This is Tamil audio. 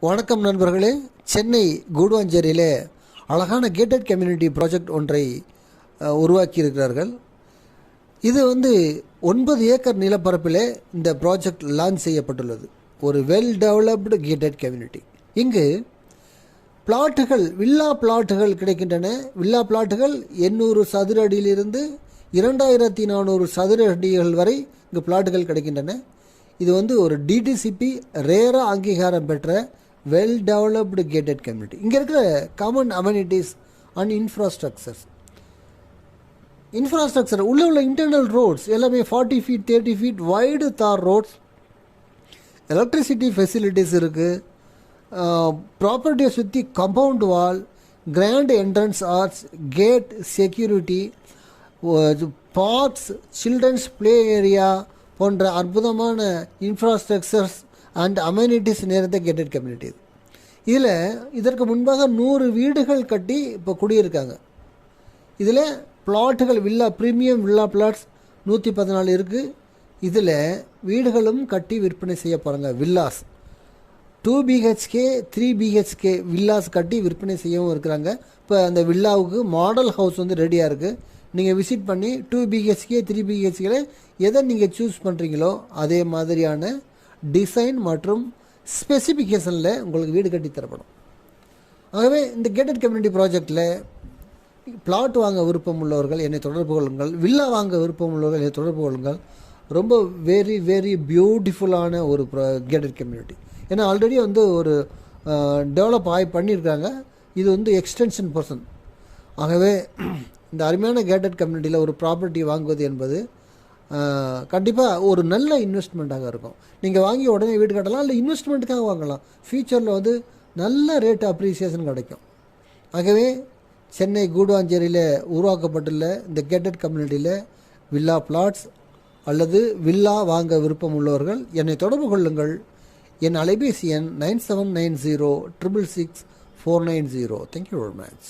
வணக்கம் நண்பர்களே. சென்னை கூடுவாஞ்சேரியிலே அழகான கேட்டட் கம்யூனிட்டி ப்ராஜெக்ட் ஒன்றை உருவாக்கியிருக்கிறார்கள். இது 9 ஏக்கர் நிலப்பரப்பிலே இந்த ப்ராஜெக்ட் லான்ச் செய்யப்பட்டுள்ளது. ஒரு வெல் டெவலப்டு கேட்டட் கம்யூனிட்டி. இங்கு பிளாட்டுகள், வில்லா பிளாட்டுகள் கிடைக்கின்றன. வில்லா பிளாட்டுகள் 800 சதுர அடியிலிருந்து 2400 சதுர அடிகள் வரை இங்கு பிளாட்டுகள் கிடைக்கின்றன. இது ஒரு டிடிசிபி ரேராக அங்கீகாரம் பெற்ற வெல் டெவலப்டு கேட்டட் கம்யூனிட்டி. இங்கே இருக்கிற காமன் அமெனிட்டிஸ் அண்ட் இன்ஃப்ராஸ்ட்ரக்சர் உள்ள இன்டர்னல் ரோட்ஸ் எல்லாமே 40 feet 30 feet வைடு தார் ரோட்ஸ், எலக்ட்ரிசிட்டி ஃபெசிலிட்டிஸ் இருக்குது, ப்ராப்பர்ட்டியை சுற்றி compound wall, grand entrance arches, gate security, parks, children's play area போன்ற அற்புதமான இன்ஃப்ராஸ்ட்ரக்சர்ஸ் அண்ட் அமெனிட்டிஸ் நிறைந்த கேட்டட் கம்யூனிட்டி. இதில் இதற்கு முன்பாக 100 வீடுகள் கட்டி இப்போ குடியிருக்காங்க. இதில் பிளாட்டுகள் ப்ரீமியம் வில்லா பிளாட்ஸ் 114 இருக்குது. இதில் வீடுகளும் கட்டி விற்பனை செய்ய போகிறாங்க. வில்லாஸ் 2 BHK 3 BHK வில்லாஸ் கட்டி விற்பனை செய்யவும் இருக்கிறாங்க. இப்போ அந்த வில்லாவுக்கு மாடல் ஹவுஸ் ரெடியாக இருக்குது. நீங்கள் விசிட் பண்ணி 2 BHK 3 BHK எதை நீங்கள் சூஸ் பண்ணுறீங்களோ அதே மாதிரியான டிசைன் மற்றும் ஸ்பெசிஃபிகேஷனில் உங்களுக்கு வீடு கட்டி தரப்படும். ஆகவே இந்த கேட்டட் கம்யூனிட்டி ப்ராஜெக்டில் பிளாட் வாங்க விருப்பம் உள்ளவர்கள் என்னை தொடர்பு கொள்ளுங்கள். வில்லா வாங்க விருப்பம் உள்ளவர்கள் என்னை தொடர்பு கொள்ளுங்கள். ரொம்ப வெரி வெரி பியூட்டிஃபுல்லான ஒரு கேட்டட் கம்யூனிட்டி. ஏன்னா ஆல்ரெடி ஒரு டெவலப் பண்ணியிருக்காங்க. இது எக்ஸ்டென்ஷன் பர்சன். ஆகவே இந்த அருமையான கேட்டட் கம்யூனிட்டியில் ஒரு ப்ராப்பர்ட்டி வாங்குவது என்பது கண்டிப்பாக ஒரு நல்ல இன்வெஸ்ட்மெண்ட்டாக இருக்கும். நீங்கள் வாங்கி உடனே வீடு கட்டலாம், இல்லை இன்வெஸ்ட்மெண்ட்டுக்காக வாங்கலாம். ஃபியூச்சரில் நல்ல ரேட் அப்ரிசியேஷன் கிடைக்கும். ஆகவே சென்னை கூடுவாஞ்சேரியில் உருவாக்கப்பட்டுள்ள இந்த கேட்டட் கம்யூனிட்டியில் வில்லா பிளாட்ஸ் அல்லது வில்லா வாங்க விருப்பம் உள்ளவர்கள் என்னை தொடர்பு கொள்ளுங்கள். என் அலைபேசி எண் 9790 666 490. Thank you very much.